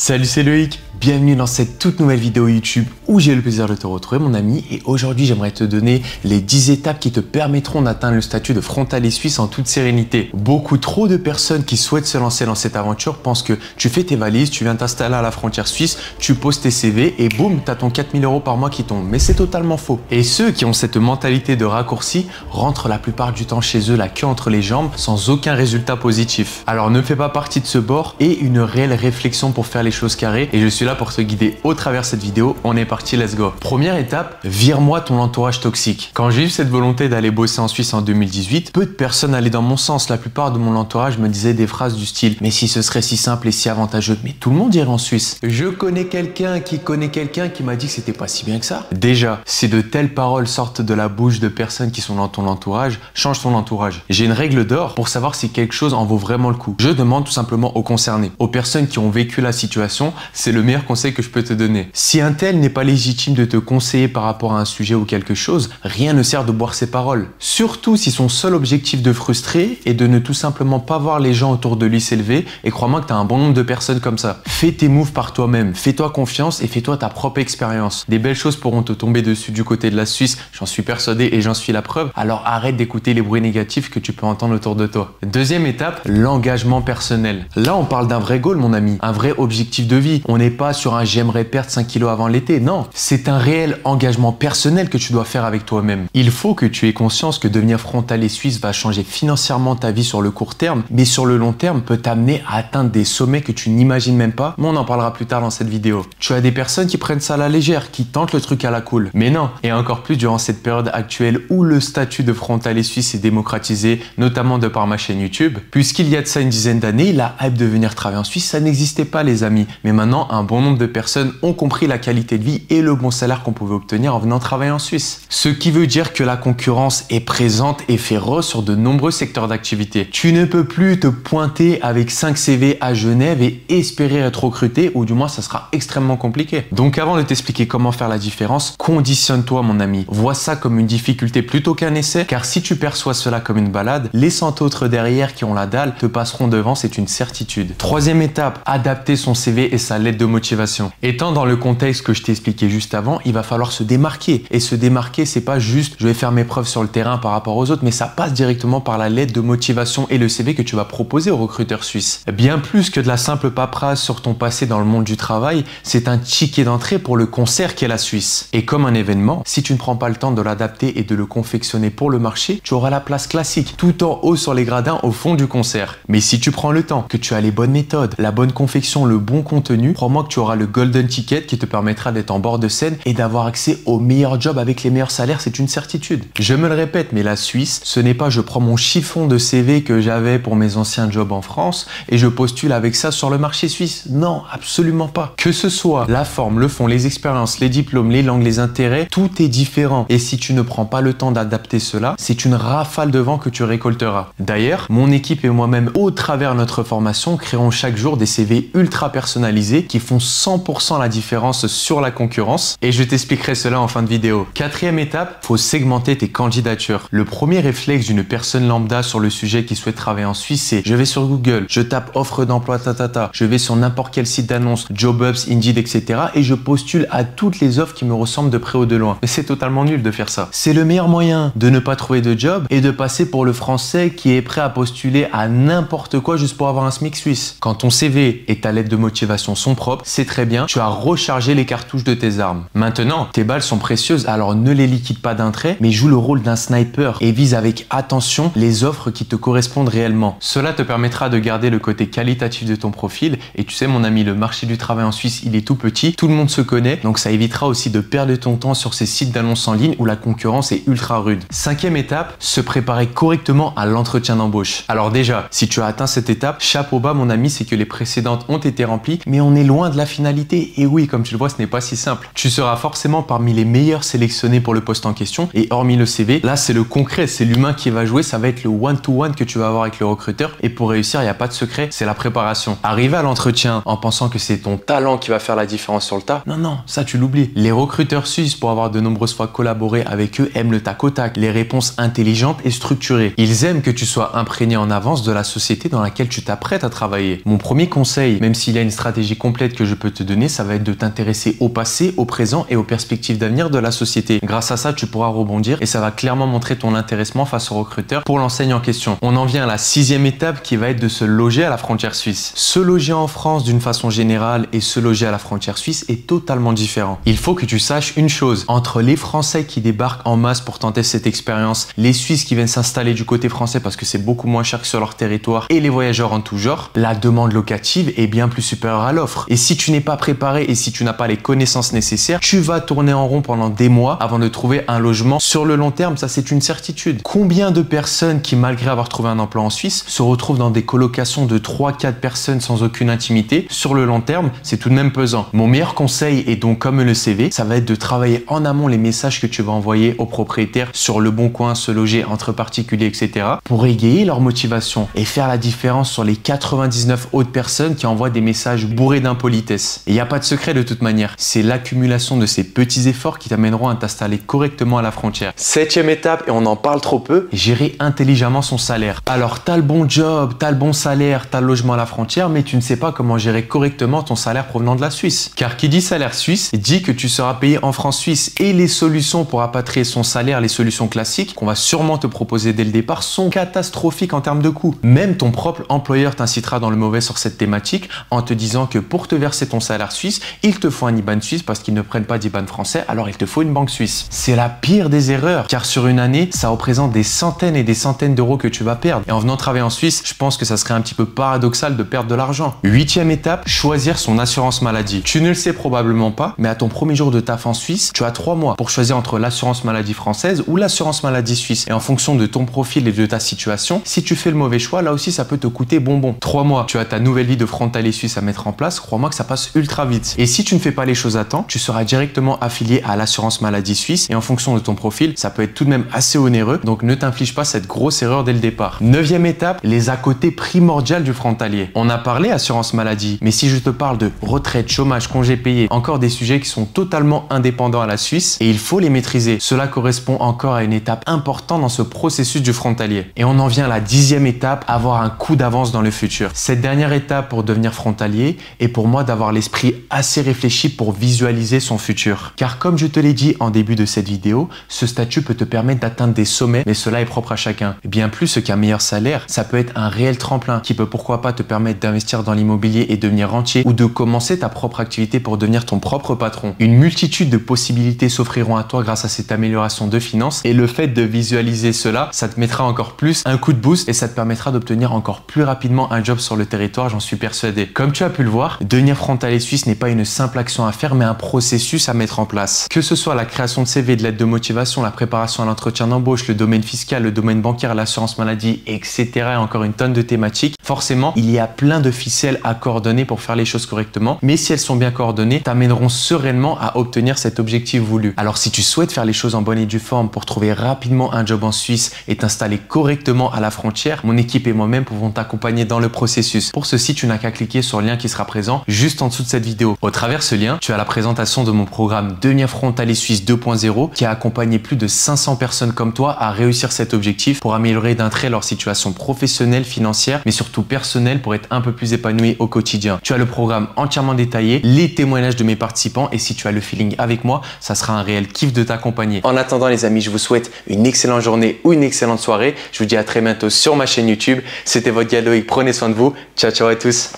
Salut, c'est Loïc, bienvenue dans cette toute nouvelle vidéo YouTube où j'ai le plaisir de te retrouver mon ami, et aujourd'hui j'aimerais te donner les 10 étapes qui te permettront d'atteindre le statut de frontalier suisse en toute sérénité. Beaucoup trop de personnes qui souhaitent se lancer dans cette aventure pensent que tu fais tes valises, tu viens t'installer à la frontière suisse, tu poses tes CV et boum, t'as ton 4000 € par mois qui tombe. Mais c'est totalement faux. Et ceux qui ont cette mentalité de raccourci rentrent la plupart du temps chez eux la queue entre les jambes sans aucun résultat positif. Alors ne fais pas partie de ce bord et une réelle réflexion pour faire les choses carrées, et je suis là pour te guider au travers de cette vidéo. On est parti, let's go. Première étape, vire-moi ton entourage toxique. Quand j'ai eu cette volonté d'aller bosser en Suisse en 2018, peu de personnes allaient dans mon sens. La plupart de mon entourage me disaient des phrases du style « Mais si ce serait si simple et si avantageux, mais tout le monde irait en Suisse. » Je connais quelqu'un qui m'a dit que c'était pas si bien que ça. Déjà, si de telles paroles sortent de la bouche de personnes qui sont dans ton entourage, change ton entourage. J'ai une règle d'or pour savoir si quelque chose en vaut vraiment le coup. Je demande tout simplement aux concernés, aux personnes qui ont vécu la situation. C'est le meilleur conseil que je peux te donner. Si un tel n'est pas légitime de te conseiller par rapport à un sujet ou quelque chose, rien ne sert de boire ses paroles. Surtout si son seul objectif de frustrer est de ne tout simplement pas voir les gens autour de lui s'élever, et crois-moi que tu as un bon nombre de personnes comme ça. Fais tes moves par toi-même, fais-toi confiance et fais-toi ta propre expérience. Des belles choses pourront te tomber dessus du côté de la Suisse, j'en suis persuadé et j'en suis la preuve, alors arrête d'écouter les bruits négatifs que tu peux entendre autour de toi. Deuxième étape, l'engagement personnel. Là on parle d'un vrai goal mon ami, un vrai objectif de vie. On n'est pas sur un j'aimerais perdre 5 kilos avant l'été, non. C'est un réel engagement personnel que tu dois faire avec toi-même. Il faut que tu aies conscience que devenir frontalier suisse va changer financièrement ta vie sur le court terme, mais sur le long terme peut t'amener à atteindre des sommets que tu n'imagines même pas, mais on en parlera plus tard dans cette vidéo. Tu as des personnes qui prennent ça à la légère, qui tentent le truc à la cool, mais non. Et encore plus durant cette période actuelle où le statut de frontalier suisse est démocratisé, notamment de par ma chaîne YouTube, puisqu'il y a de ça une dizaine d'années, la hype de venir travailler en Suisse, ça n'existait pas les amis, mais maintenant un bon nombre de personnes ont compris la qualité de vie et le bon salaire qu'on pouvait obtenir en venant travailler en Suisse. Ce qui veut dire que la concurrence est présente et féroce sur de nombreux secteurs d'activité. Tu ne peux plus te pointer avec 5 CV à Genève et espérer être recruté, ou du moins ça sera extrêmement compliqué. Donc avant de t'expliquer comment faire la différence, conditionne-toi mon ami. Vois ça comme une difficulté plutôt qu'un essai, car si tu perçois cela comme une balade, les 100 autres derrière qui ont la dalle te passeront devant, c'est une certitude. Troisième étape, adapter son CV et sa lettre de motivation. Étant dans le contexte que je t'ai expliqué juste avant, il va falloir se démarquer. Et se démarquer, c'est pas juste je vais faire mes preuves sur le terrain par rapport aux autres, mais ça passe directement par la lettre de motivation et le CV que tu vas proposer aux recruteurs suisses. Bien plus que de la simple paperasse sur ton passé dans le monde du travail, c'est un ticket d'entrée pour le concert qu'est la Suisse. Et comme un événement, si tu ne prends pas le temps de l'adapter et de le confectionner pour le marché, tu auras la place classique, tout en haut sur les gradins au fond du concert. Mais si tu prends le temps, que tu as les bonnes méthodes, la bonne confection, le bon contenu, crois-moi que tu auras le golden ticket qui te permettra d'être en bord de scène et d'avoir accès aux meilleurs jobs avec les meilleurs salaires, c'est une certitude. Je me le répète, mais la Suisse, ce n'est pas je prends mon chiffon de CV que j'avais pour mes anciens jobs en France et je postule avec ça sur le marché suisse. Non, absolument pas. Que ce soit la forme, le fond, les expériences, les diplômes, les langues, les intérêts, tout est différent. Et si tu ne prends pas le temps d'adapter cela, c'est une rafale de vent que tu récolteras. D'ailleurs, mon équipe et moi-même, au travers de notre formation, créons chaque jour des CV ultra personnalisés qui font 100% la différence sur la concurrence, et je t'expliquerai cela en fin de vidéo. Quatrième étape, faut segmenter tes candidatures. Le premier réflexe d'une personne lambda sur le sujet qui souhaite travailler en Suisse, c'est je vais sur Google, je tape offre d'emploi je vais sur n'importe quel site d'annonce, Jobs, Indeed, etc. et je postule à toutes les offres qui me ressemblent de près ou de loin. Mais c'est totalement nul de faire ça. C'est le meilleur moyen de ne pas trouver de job et de passer pour le français qui est prêt à postuler à n'importe quoi juste pour avoir un SMIC suisse. Quand ton CV et ta lettre de motivation sont propres, c'est très bien, tu as rechargé les cartouches de tes armes. Maintenant, tes balles sont précieuses, alors ne les liquide pas d'un trait, mais joue le rôle d'un sniper et vise avec attention les offres qui te correspondent réellement. Cela te permettra de garder le côté qualitatif de ton profil, et tu sais mon ami, le marché du travail en Suisse, il est tout petit, tout le monde se connaît, donc ça évitera aussi de perdre ton temps sur ces sites d'annonces en ligne où la concurrence est ultra rude. Cinquième étape, se préparer correctement à l'entretien d'embauche. Alors déjà, si tu as atteint cette étape, chapeau bas mon ami, c'est que les précédentes ont été remplies, mais on est loin de la finalité. Et oui, comme tu le vois, ce n'est pas si simple. Tu seras forcément parmi les meilleurs sélectionnés pour le poste en question, et hormis le CV, là c'est le concret, c'est l'humain qui va jouer, ça va être le one-to-one que tu vas avoir avec le recruteur, et pour réussir, il n'y a pas de secret, c'est la préparation. Arriver à l'entretien en pensant que c'est ton talent qui va faire la différence sur le tas, non, ça tu l'oublies. Les recruteurs suisses, pour avoir de nombreuses fois collaboré avec eux, aiment le tac au tac, les réponses intelligentes et structurées. Ils aiment que tu sois imprégné en avance de la société dans laquelle tu t'apprêtes à travailler. Mon premier conseil, même s'il y a une une stratégie complète que je peux te donner, ça va être de t'intéresser au passé, au présent et aux perspectives d'avenir de la société. Grâce à ça, tu pourras rebondir et ça va clairement montrer ton intéressement face au recruteur pour l'enseigne en question. On en vient à la 6e étape qui va être de se loger à la frontière suisse. Se loger en France d'une façon générale et se loger à la frontière suisse est totalement différent. Il faut que tu saches une chose, entre les Français qui débarquent en masse pour tenter cette expérience, les Suisses qui viennent s'installer du côté français parce que c'est beaucoup moins cher que sur leur territoire et les voyageurs en tout genre, la demande locative est bien plus supérieure à l'offre. Et si tu n'es pas préparé et si tu n'as pas les connaissances nécessaires, tu vas tourner en rond pendant des mois avant de trouver un logement sur le long terme, ça c'est une certitude. Combien de personnes qui, malgré avoir trouvé un emploi en Suisse, se retrouvent dans des colocations de 3-4 personnes sans aucune intimité? Sur le long terme, c'est tout de même pesant. Mon meilleur conseil, et donc comme le CV, ça va être de travailler en amont les messages que tu vas envoyer aux propriétaires sur le bon coin, se loger entre particuliers, etc. pour égayer leur motivation et faire la différence sur les 99 autres personnes qui envoient des messages bourrés d'impolitesse. Et il n'y a pas de secret de toute manière. C'est l'accumulation de ces petits efforts qui t'amèneront à t'installer correctement à la frontière. 7e étape, et on en parle trop peu, gérer intelligemment son salaire. Alors, t'as le bon job, t'as le bon salaire, t'as le logement à la frontière, mais tu ne sais pas comment gérer correctement ton salaire provenant de la Suisse. Car qui dit salaire suisse, dit que tu seras payé en francs suisses et les solutions pour rapatrier son salaire, les solutions classiques qu'on va sûrement te proposer dès le départ sont catastrophiques en termes de coûts. Même ton propre employeur t'incitera dans le mauvais sur cette thématique en te disant que pour te verser ton salaire suisse, il te faut un IBAN suisse parce qu'ils ne prennent pas d'IBAN français, alors il te faut une banque suisse. C'est la pire des erreurs, car sur une année, ça représente des centaines et des centaines d'euros que tu vas perdre. Et en venant travailler en Suisse, je pense que ça serait un petit peu paradoxal de perdre de l'argent. 8e étape, choisir son assurance maladie. Tu ne le sais probablement pas, mais à ton premier jour de taf en Suisse, tu as 3 mois pour choisir entre l'assurance maladie française ou l'assurance maladie suisse. Et en fonction de ton profil et de ta situation, si tu fais le mauvais choix, là aussi ça peut te coûter bonbon. 3 mois, tu as ta nouvelle vie de frontalier suisse à mettre en place, crois-moi que ça passe ultra vite. Et si tu ne fais pas les choses à temps, tu seras directement affilié à l'assurance maladie suisse et en fonction de ton profil, ça peut être tout de même assez onéreux, donc ne t'inflige pas cette grosse erreur dès le départ. 9e étape, les à côté primordial du frontalier. On a parlé assurance maladie, mais si je te parle de retraite, chômage, congé payé, encore des sujets qui sont totalement indépendants à la Suisse et il faut les maîtriser. Cela correspond encore à une étape importante dans ce processus du frontalier. Et on en vient à la 10e étape, avoir un coup d'avance dans le futur. Cette dernière étape pour devenir frontalier est pour moi d'avoir l'esprit assez réfléchi pour visualiser son futur. Car comme je te l'ai dit en début de cette vidéo, ce statut peut te permettre d'atteindre des sommets, mais cela est propre à chacun. Et bien plus qu'un meilleur salaire, ça peut être un réel tremplin qui peut pourquoi pas te permettre d'investir dans l'immobilier et devenir rentier ou de commencer ta propre activité pour devenir ton propre patron. Une multitude de possibilités s'offriront à toi grâce à cette amélioration de finances et le fait de visualiser cela, ça te mettra encore plus un coup de boost et ça te permettra d'obtenir encore plus rapidement un job sur le territoire, j'en suis persuadé. Comme tu as pu le voir, devenir frontalier suisse n'est pas une simple action à faire mais un processus à mettre en place. Que ce soit la création de CV, de lettre de motivation, la préparation à l'entretien d'embauche, le domaine fiscal, le domaine bancaire, l'assurance maladie, etc. et encore une tonne de thématiques, forcément, il y a plein de ficelles à coordonner pour faire les choses correctement, mais si elles sont bien coordonnées, t'amèneront sereinement à obtenir cet objectif voulu. Alors si tu souhaites faire les choses en bonne et due forme pour trouver rapidement un job en Suisse et t'installer correctement à la frontière, mon équipe et moi-même pouvons t'accompagner dans le processus. Pour ceci, tu n'as qu'à cliquer sur le lien qui sera présent juste en dessous de cette vidéo. Au travers ce lien, tu as la présentation de mon programme Devenir frontalier suisse 2.0 qui a accompagné plus de 500 personnes comme toi à réussir cet objectif pour améliorer d'un trait leur situation professionnelle, financière, mais surtout personnelle pour être un peu plus épanoui au quotidien. Tu as le programme entièrement détaillé, les témoignages de mes participants et si tu as le feeling avec moi, ça sera un réel kiff de t'accompagner. En attendant les amis, je vous souhaite une excellente journée ou une excellente soirée. Je vous dis à très bientôt sur ma chaîne YouTube. C'était votre Dialoïc, prenez soin de vous. Ciao ciao à tous.